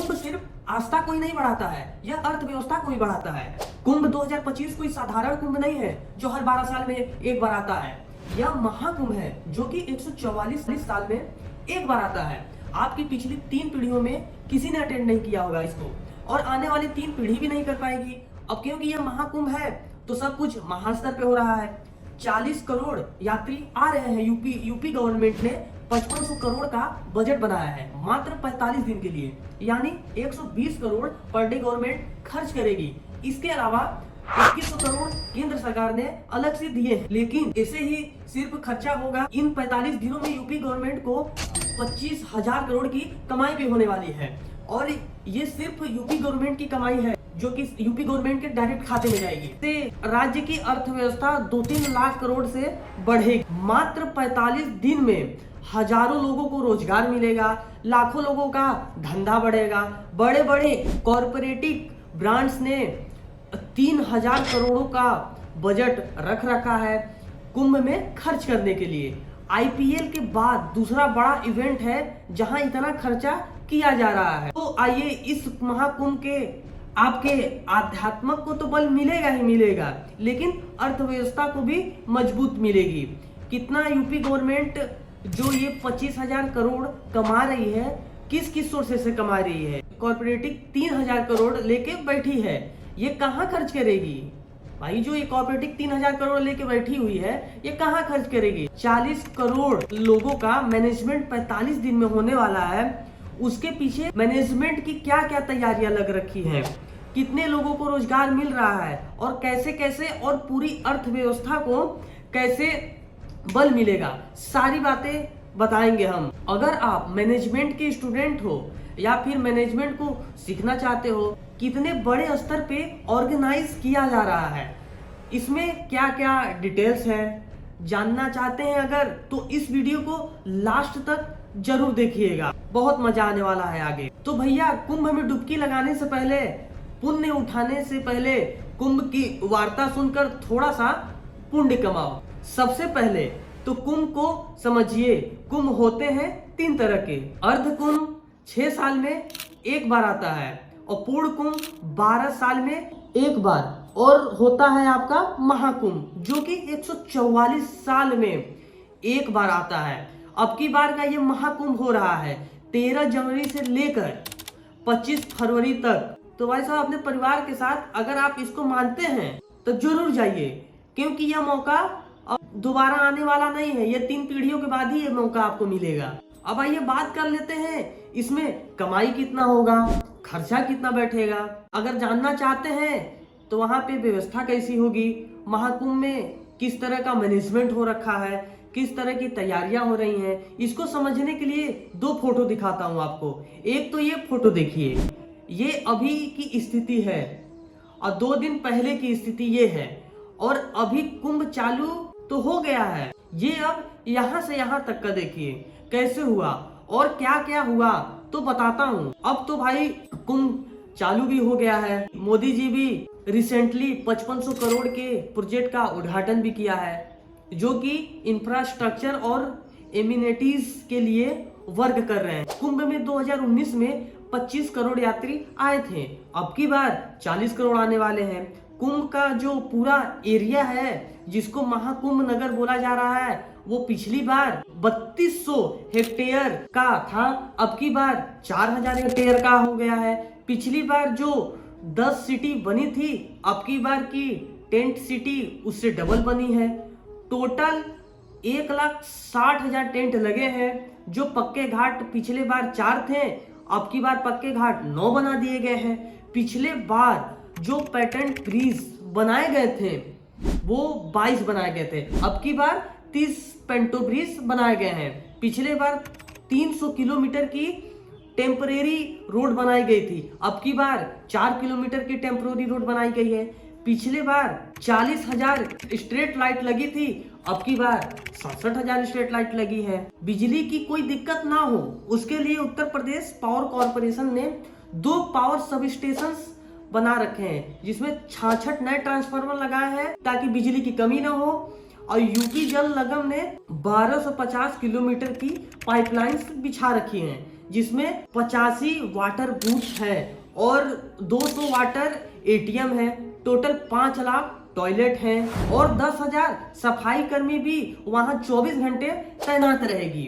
कुंभ सिर्फ आस्था को ही नहीं बढ़ाता है, यह अर्थव्यवस्था को भी बढ़ाता है। कुंभ 2025 कोई साधारण कुंभ नहीं है जो हर 12 साल में एक बार आता है। यह महाकुंभ है जो कि 144 साल में एक बार आता है। आपकी पिछली 3 पीढ़ियों में किसी ने अटेंड नहीं किया होगा इसको, और आने वाली 3 पीढ़ी भी नहीं कर पाएगी। अब क्योंकि यह महाकुंभ है तो सब कुछ महान स्तर पे हो रहा है। 40 करोड़ यात्री आ रहे हैं। यूपी गवर्नमेंट ने 5500 करोड़ का बजट बनाया है मात्र 45 दिन के लिए, यानी 120 करोड़ पर डे गवर्नमेंट खर्च करेगी। इसके अलावा 2100 करोड़ केंद्र सरकार ने अलग से दिए हैं। लेकिन ऐसे ही सिर्फ खर्चा होगा, इन 45 दिनों में यूपी गवर्नमेंट को 25,000 करोड़ की कमाई भी होने वाली है। और ये सिर्फ यूपी गवर्नमेंट की कमाई है जो कि यूपी गवर्नमेंट के डायरेक्ट खाते में जाएगी। तो राज्य की अर्थव्यवस्था 2-3 लाख करोड़ से बढ़ेगी। मात्र 45 दिन में हजारों लोगों को रोजगार मिलेगा, लाखों लोगों का धंधा बढ़ेगा। बड़े बड़े कॉरपोरेटिव ब्रांड्स ने 3000 करोड़ों का बजट रख रखा है कुंभ में खर्च करने के लिए। आईपीएल के बाद दूसरा बड़ा इवेंट है जहां इतना खर्चा किया जा रहा है। तो आइए, इस महाकुंभ के आपके आध्यात्मिक को तो बल मिलेगा ही मिलेगा, लेकिन अर्थव्यवस्था को भी मजबूत मिलेगी। कितना यूपी गवर्नमेंट जो ये 25,000 करोड़ कमा रही है, किस किस सोर्सेस से कमा रही है? कॉर्पोरेटिव 3000 करोड़ लेके बैठी है, ये कहाँ खर्च करेगी भाई? जो ये कॉर्पोरेटिव 3000 करोड़ लेके बैठी हुई है, ये कहाँ खर्च करेगी? 40 करोड़ लोगों का मैनेजमेंट 45 दिन में होने वाला है। उसके पीछे मैनेजमेंट की क्या क्या तैयारियां लग रखी हैं, कितने लोगों को रोजगार मिल रहा है, और कैसे कैसे, और पूरी अर्थव्यवस्था को कैसे बल मिलेगा, सारी बातें बताएंगे हम। अगर आप मैनेजमेंट के स्टूडेंट हो या फिर मैनेजमेंट को सीखना चाहते हो, कितने बड़े स्तर पे ऑर्गेनाइज किया जा रहा है, इसमें क्या क्या डिटेल्स है, जानना चाहते हैं अगर, तो इस वीडियो को लास्ट तक जरूर देखिएगा, बहुत मजा आने वाला है आगे। तो भैया, कुंभ में डुबकी लगाने से पहले, पुण्य उठाने से पहले, कुंभ की वार्ता सुनकर थोड़ा सा पुण्य कमाओ। सबसे पहले तो कुंभ को समझिए। कुंभ होते हैं 3 तरह के। अर्ध कुंभ 6 साल में एक बार आता है, और पूर्ण कुंभ 12 साल में एक बार, और होता है आपका महाकुंभ जो कि 144 साल में एक बार आता है। अब की बार का ये महाकुंभ हो रहा है 13 जनवरी से लेकर 25 फरवरी तक। तो भाई साहब, अपने परिवार के साथ अगर आप इसको मानते हैं तो जरूर जाइए, क्योंकि यह मौका अब दोबारा आने वाला नहीं है। ये 3 पीढ़ियों के बाद ही ये मौका आपको मिलेगा। अब आइए बात कर लेते हैं इसमें कमाई कितना होगा, खर्चा कितना बैठेगा। अगर जानना चाहते हैं तो वहां पे व्यवस्था कैसी होगी, महाकुंभ में किस तरह का मैनेजमेंट हो रखा है, किस तरह की तैयारियां हो रही हैं, इसको समझने के लिए 2 फोटो दिखाता हूं आपको। एक तो ये फोटो देखिए, ये अभी की स्थिति है, और 2 दिन पहले की स्थिति ये है, और अभी कुंभ चालू तो हो गया है। ये अब यहाँ से यहाँ तक का देखिए कैसे हुआ और क्या क्या हुआ, तो बताता हूँ। अब तो भाई कुंभ चालू भी हो गया है। मोदी जी भी रिसेंटली 5500 करोड़ के प्रोजेक्ट का उद्घाटन भी किया है, जो कि इंफ्रास्ट्रक्चर और एमिनिटीज के लिए वर्क कर रहे हैं। कुंभ में 2019 में 25 करोड़ यात्री आए थे, अब की बार 40 करोड़ आने वाले हैं। कुंभ का जो पूरा एरिया है, जिसको महाकुंभ नगर बोला जा रहा है, वो पिछली बार 3200 हेक्टेयर का था, अब की बार 4000 हेक्टेयर का हो गया है। पिछली बार जो 10 सिटी बनी थी, अब की बार की टेंट सिटी उससे डबल बनी है। टोटल 1,60,000 टेंट लगे हैं। जो पक्के घाट पिछले बार 4 थे, अब की बार पक्के घाट 9 बना दिए गए हैं। पिछले बार जो पैटर्न ब्रिज बनाए गए थे वो 22 बनाए गए थे, अब की बार 30 पेंटो ब्रिज बनाए गए हैं। पिछले बार 300 किलोमीटर की टेम्परेरी रोड बनाई गई थी, अब की बार 4 किलोमीटर की टेम्परेरी रोड बनाई गई है। पिछले बार 40,000 स्ट्रीट लाइट लगी थी, अब की बार 67,000 स्ट्रीट लाइट लगी है। बिजली की कोई दिक्कत ना हो उसके लिए उत्तर प्रदेश पावर कॉर्पोरेशन ने 2 पावर सब स्टेशन बना रखे हैं, जिसमें 66 नए ट्रांसफार्मर लगाए हैं ताकि बिजली की कमी ना हो। और यूपी जल निगम ने 1250 किलोमीटर की पाइपलाइंस बिछा रखी हैं, जिसमें 85 वाटर बूथ है और 200 वाटर एटीएम है। टोटल 5 लाख टॉयलेट हैं और 10,000 सफाई कर्मी भी वहां 24 घंटे तैनात रहेगी।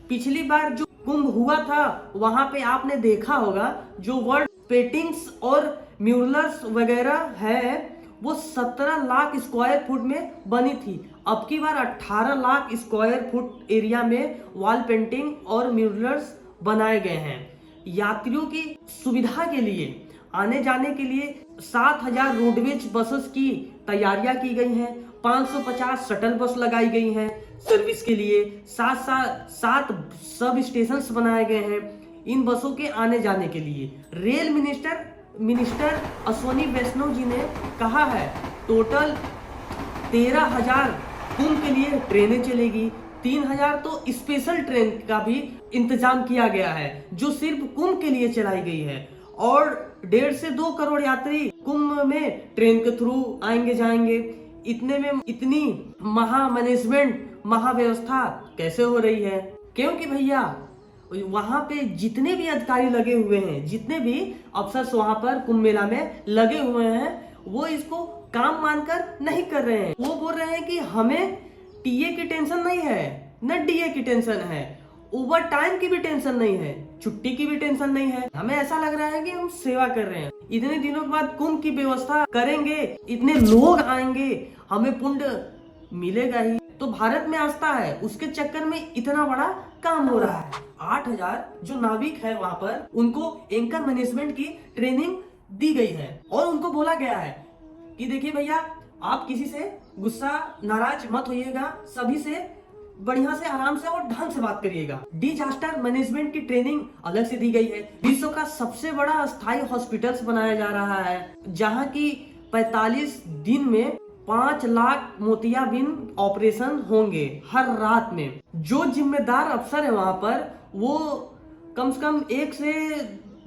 पिछली बार जो कुंभ हुआ था वहां पे आपने देखा होगा जो वर्ल्ड पेंटिंग्स और म्यूरल्स वगैरह है वो 17 लाख स्क्वायर फुट में बनी थी। अब की बार 18 लाख स्क्वायर फुट एरिया में वॉल पेंटिंग और म्यूरल्स बनाए गए हैं। यात्रियों की सुविधा के लिए आने जाने के लिए 7,000 रोडवेज बसेस की तैयारियां की गई हैं। 550 शटल बस लगाई गई हैं सर्विस के लिए। सात सब स्टेशन बनाए गए हैं इन बसों के आने जाने के लिए। रेल मिनिस्टर अश्विनी वैष्णव जी ने कहा है टोटल 13,000 कुंभ के लिए ट्रेनें चलेगी। 3,000 तो स्पेशल ट्रेन का भी इंतजाम किया गया है जो सिर्फ कुंभ के लिए चलाई गई है और 1.5 से 2 करोड़ यात्री कुंभ में ट्रेन के थ्रू आएंगे जाएंगे। इतने में इतनी मैनेजमेंट व्यवस्था कैसे हो रही है? क्योंकि भैया वहां पे जितने भी अधिकारी लगे हुए हैं, जितने भी अफसर्स वहां पर कुंभ मेला में लगे हुए हैं, वो इसको काम मानकर नहीं कर रहे हैं। वो बोल रहे हैं कि हमें टीए की टेंशन नहीं है, न डीए की टेंशन है, ओवर टाइम की भी टेंशन नहीं है, छुट्टी की भी टेंशन नहीं है। हमें ऐसा लग रहा है कि हम सेवा कर रहे हैं। इतने दिनों के बाद कुंभ की व्यवस्था करेंगे, इतने लोग आएंगे, हमें पुण्य मिलेगा ही। तो भारत में आस्था है, उसके चक्कर में इतना बड़ा काम हो रहा है। 8,000 जो नाविक है वहां पर उनको एंकर मैनेजमेंट की ट्रेनिंग दी गई है और उनको बोला गया है कि देखिए भैया आप किसी से गुस्सा नाराज मत होइएगा, सभी से बढ़िया से आराम से और ढंग से बात करिएगा। डिजास्टर मैनेजमेंट की ट्रेनिंग अलग से दी गई है। विश्व का सबसे बड़ा अस्थायी हॉस्पिटल्स बनाया जा रहा है जहां की 45 दिन में 5 लाख मोतियाबिंद ऑपरेशन होंगे हर रात में। जो जिम्मेदार अफसर है वहां पर वो कम से कम 1 से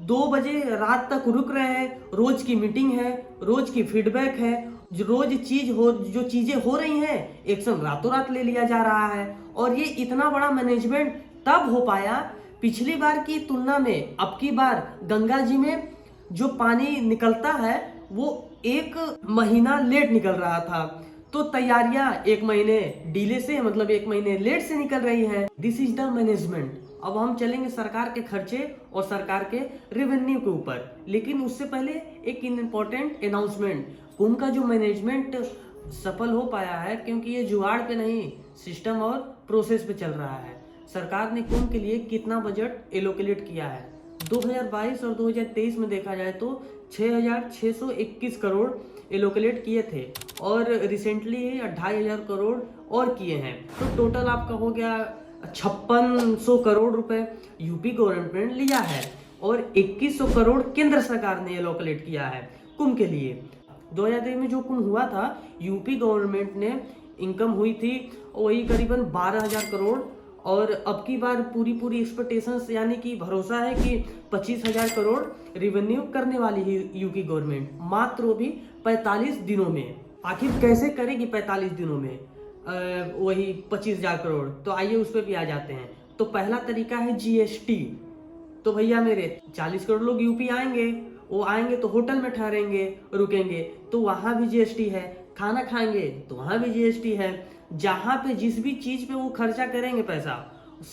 2 बजे रात तक रुक रहे हैं। रोज की मीटिंग है, रोज की फीडबैक है, रोज जो चीजें हो रही हैं एक्शन रातों रात ले लिया जा रहा है। और ये इतना बड़ा मैनेजमेंट तब हो पाया पिछली बार की तुलना में। अब की बार गंगा जी में जो पानी निकलता है वो 1 महीना लेट निकल रहा था, तो तैयारियां 1 महीने डिले से मतलब 1 महीने लेट से निकल रही है। This is the management. अब हम चलेंगे सरकार के खर्चे और सरकार के रेवेन्यू के ऊपर, लेकिन उससे पहले एक इम्पोर्टेंट अनाउंसमेंट। कुंभ का जो मैनेजमेंट सफल हो पाया है क्योंकि ये जुगाड़ पे नहीं, सिस्टम और प्रोसेस पे चल रहा है। सरकार ने कुंभ के लिए कितना बजट एलोकेट किया है? 2022 और 2023 में देखा जाए तो 6,621 करोड़ एलोकेट किए थे और रिसेंटली 2,500 करोड़ और किए हैं। तो टोटल आपका हो गया 5600 करोड़ रुपए यूपी गवर्नमेंट लिया है और 2100 करोड़ केंद्र सरकार ने एलोकेट किया है कुंभ के लिए। 2023 में जो कुंभ हुआ था यूपी गवर्नमेंट ने इनकम हुई थी वही करीबन 12,000 करोड़ और अब की बार पूरी एक्सपेक्टेशंस यानी कि भरोसा है कि 25,000 करोड़ रिवेन्यू करने वाली है यूपी गवर्नमेंट मात्र वो भी 45 दिनों में। आखिर कैसे करेगी 45 दिनों में वही 25,000 करोड़? तो आइए उस पर भी आ जाते हैं। तो पहला तरीका है जीएसटी। तो भैया मेरे 40 करोड़ लोग यूपी आएंगे, वो आएंगे तो होटल में ठहरेंगे, रुकेंगे तो वहां भी जीएसटी है, खाना खाएंगे तो वहां भी जीएसटी है। जहां पे जिस भी चीज पे वो खर्चा करेंगे पैसा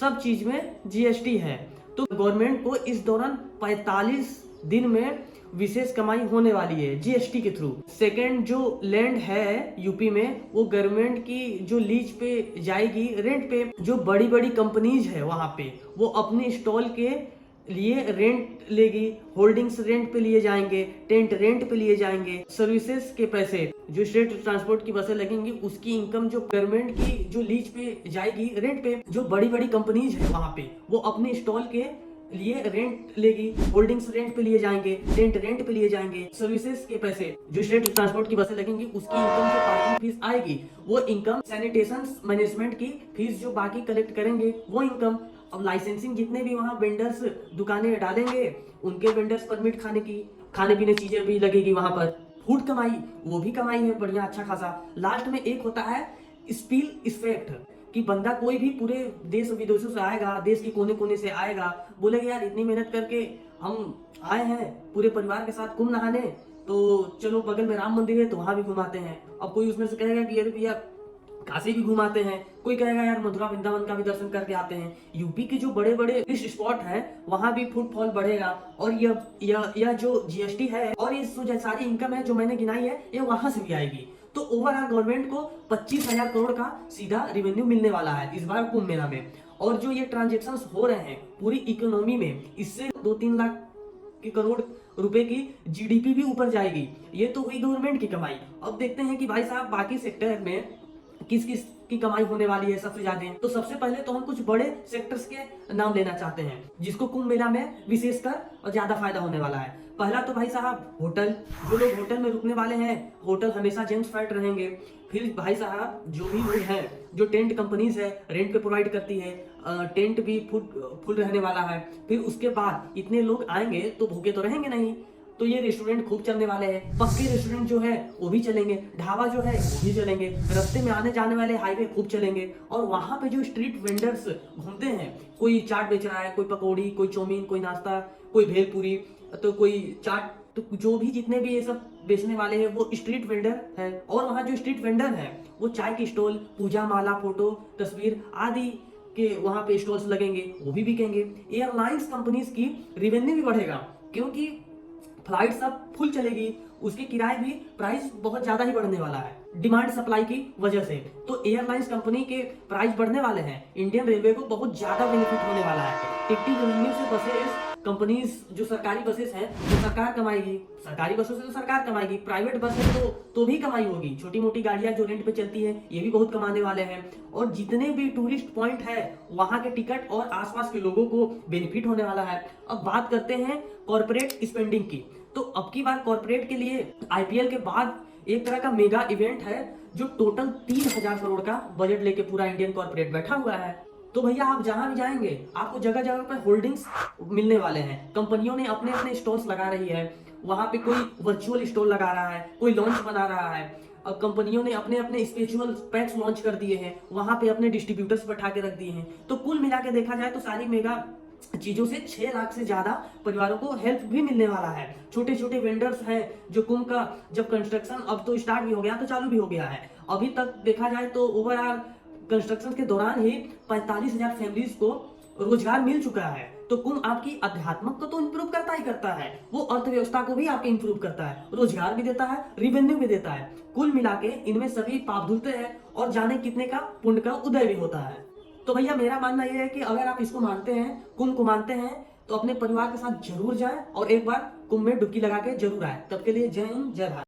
सब चीज में जीएसटी है। तो गवर्नमेंट को इस दौरान 45 दिन में विशेष कमाई होने वाली है जीएसटी के थ्रू। सेकेंड, जो लैंड है यूपी में वो गवर्नमेंट की जो लीज पे जाएगी, रेंट पे। जो बड़ी बड़ी कंपनीज है वहां पे वो अपने स्टॉल के लिए रेंट लेगी, होल्डिंग्स रेंट पे लिए जाएंगे, टेंट रेंट पे लिए जाएंगे। सर्विसेज के पैसे जो स्टेट ट्रांसपोर्ट की बसें लगेंगी उसकी इनकम जो गवर्नमेंट की जो लीज पे जाएगी रेंट पे। जो बड़ी बड़ी कंपनीज है वहां पे वो अपने स्टॉल के लिए रेंट लेगी, होल्डिंग्स रेंट पे लिए जाएंगे, टेंट रेंट पे लिए जाएंगे। सर्विसेज के पैसे जो स्टेट ट्रांसपोर्ट की बसें लगेंगी उसकी इनकम जो पार्किंग फीस आएगी वो इनकम, सैनिटेशन मैनेजमेंट की फीस जो बाकी कलेक्ट करेंगे वो इनकम। अब लाइसेंसिंग जितने भी वहाँ वेंडर्स दुकानें डालेंगे उनके वेंडर्स परमिट खाने पीने चीजें भी लगेगी वहां पर। फूड कमाई वो भी कमाई है बढ़िया अच्छा खासा। लास्ट में एक होता है स्पिल इफेक्ट। कि बंदा कोई भी पूरे देश विदेशों से आएगा, देश के कोने कोने से आएगा, बोलेगा यार इतनी मेहनत करके हम आए हैं पूरे परिवार के साथ कुंभ नहाने, तो चलो बगल में राम मंदिर है तो वहां भी घुमाते हैं। अब कोई उसमें से कहेगा कि अरे भैया काशी भी घुमाते हैं, कोई कहेगा यार मथुरा वृंदावन का भी दर्शन करके आते हैं। यूपी के जो बड़े बड़े टूरिस्ट स्पॉट हैं वहां भी फुटफॉल बढ़ेगा। और यह जो जीएसटी है और ये जो सारी इनकम है जो मैंने गिनाई है ये वहां से भी आएगी। तो ओवरऑल गवर्नमेंट को 25,000 करोड़ का सीधा रेवेन्यू मिलने वाला है इस बार कुंभ मेला में। और जो ये ट्रांजेक्शन हो रहे हैं पूरी इकोनॉमी में, इससे 2-3 लाख के करोड़ रुपए की जीडीपी भी ऊपर जाएगी। ये तो हुई गवर्नमेंट की कमाई। अब देखते हैं कि भाई साहब बाकी सेक्टर में किस किस की कमाई होने वाली है सबसे ज्यादा। तो सबसे पहले तो हम कुछ बड़े सेक्टर्स के नाम लेना चाहते हैं जिसको कुंभ मेला में विशेषकर और ज्यादा फायदा होने वाला है। पहला तो भाई साहब होटल, जो लोग होटल में रुकने वाले हैं, होटल हमेशा जेंट्स फाइट रहेंगे। फिर भाई साहब जो भी लोग हैं, जो टेंट कंपनीज है रेंट पे प्रोवाइड करती है, टेंट भी फुल रहने वाला है। फिर उसके बाद इतने लोग आएंगे तो भूखे तो रहेंगे नहीं, तो ये रेस्टोरेंट खूब चलने वाले हैं। पक्के रेस्टोरेंट जो है वो भी चलेंगे, ढाबा जो है वो भी चलेंगे, रास्ते में आने जाने वाले हाईवे खूब चलेंगे। और वहां पे जो स्ट्रीट वेंडर्स घूमते हैं, कोई चाट बेच रहा है, कोई पकौड़ी, कोई चाउमीन, कोई नाश्ता, कोई भेलपूरी, तो कोई चाट, तो जो भी जितने भी ये सब बेचने वाले हैं वो स्ट्रीट वेंडर है। और वहाँ जो स्ट्रीट वेंडर है वो चाय की स्टॉल, पूजा माला, फोटो, तस्वीर आदि के वहां पे स्टॉल्स लगेंगे, वो भी बिकेंगे। एयरलाइंस कंपनीज की रेवेन्यू भी बढ़ेगा क्योंकि फ्लाइट सब फुल चलेगी, उसके किराए भी प्राइस बहुत ज्यादा ही बढ़ने वाला है डिमांड सप्लाई की वजह से। तो एयरलाइंस कंपनी के प्राइस बढ़ने वाले हैं, इंडियन रेलवे को बहुत ज्यादा बेनिफिट होने वाला है। टिकटिंग रेवेन्यू से बसेस कंपनीज, जो सरकारी बसेस हैं तो सरकार कमाएगी, सरकारी बसों से तो सरकार कमाएगी, प्राइवेट बस है तो भी कमाई होगी। छोटी मोटी गाड़ियां जो रेंट पे चलती है ये भी बहुत कमाने वाले हैं। और जितने भी टूरिस्ट पॉइंट है वहां के टिकट और आसपास के लोगों को बेनिफिट होने वाला है। अब बात करते हैं कॉर्पोरेट स्पेंडिंग की। तो अब की बार कॉर्पोरेट के लिए आईपीएल के बाद एक तरह का मेगा इवेंट है जो टोटल 3,000 करोड़ का बजट लेके पूरा इंडियन कॉर्पोरेट बैठा हुआ है। तो भैया आप जहां भी जाएंगे आपको जगह जगह पर होल्डिंग्स मिलने वाले हैं। कंपनियों ने अपने अपने स्टॉल्स लगा रही है, वहां पे कोई वर्चुअल स्टॉल लगा रहा है, कोई लॉन्च बना रहा है। अब कंपनियों ने अपने अपने स्पिरिचुअल पैक्स लॉन्च कर दिए हैं, वहां पे अपने डिस्ट्रीब्यूटर्स बैठा के रख दिए हैं। तो कुल मिला के देखा जाए तो सारी मेगा चीजों से 6 लाख से ज्यादा परिवारों को हेल्प भी मिलने वाला है। छोटे छोटे वेंडर्स हैं जो कुंभ का जब कंस्ट्रक्शन अब तो स्टार्ट भी हो गया तो चालू भी हो गया है, अभी तक देखा जाए तो ओवरऑल कंस्ट्रक्शन के दौरान ही 45,000 फैमिलीज को रोजगार मिल चुका है। तो कुंभ आपकी अध्यात्मक को तो इंप्रूव करता ही करता है, वो अर्थव्यवस्था को भी आपके इंप्रूव करता है, रोजगार भी देता है, रिवेन्यू भी देता है। कुल मिला के इनमें सभी पाप धुलते हैं और जाने कितने का पुण्य का उदय भी होता है। तो भैया मेरा मानना यह है कि अगर आप इसको मानते हैं, कुंभ को मानते हैं, तो अपने परिवार के साथ जरूर जाएं और एक बार कुंभ में डुबकी लगा के जरूर आए। तब के लिए जय हिंद, जय भारत।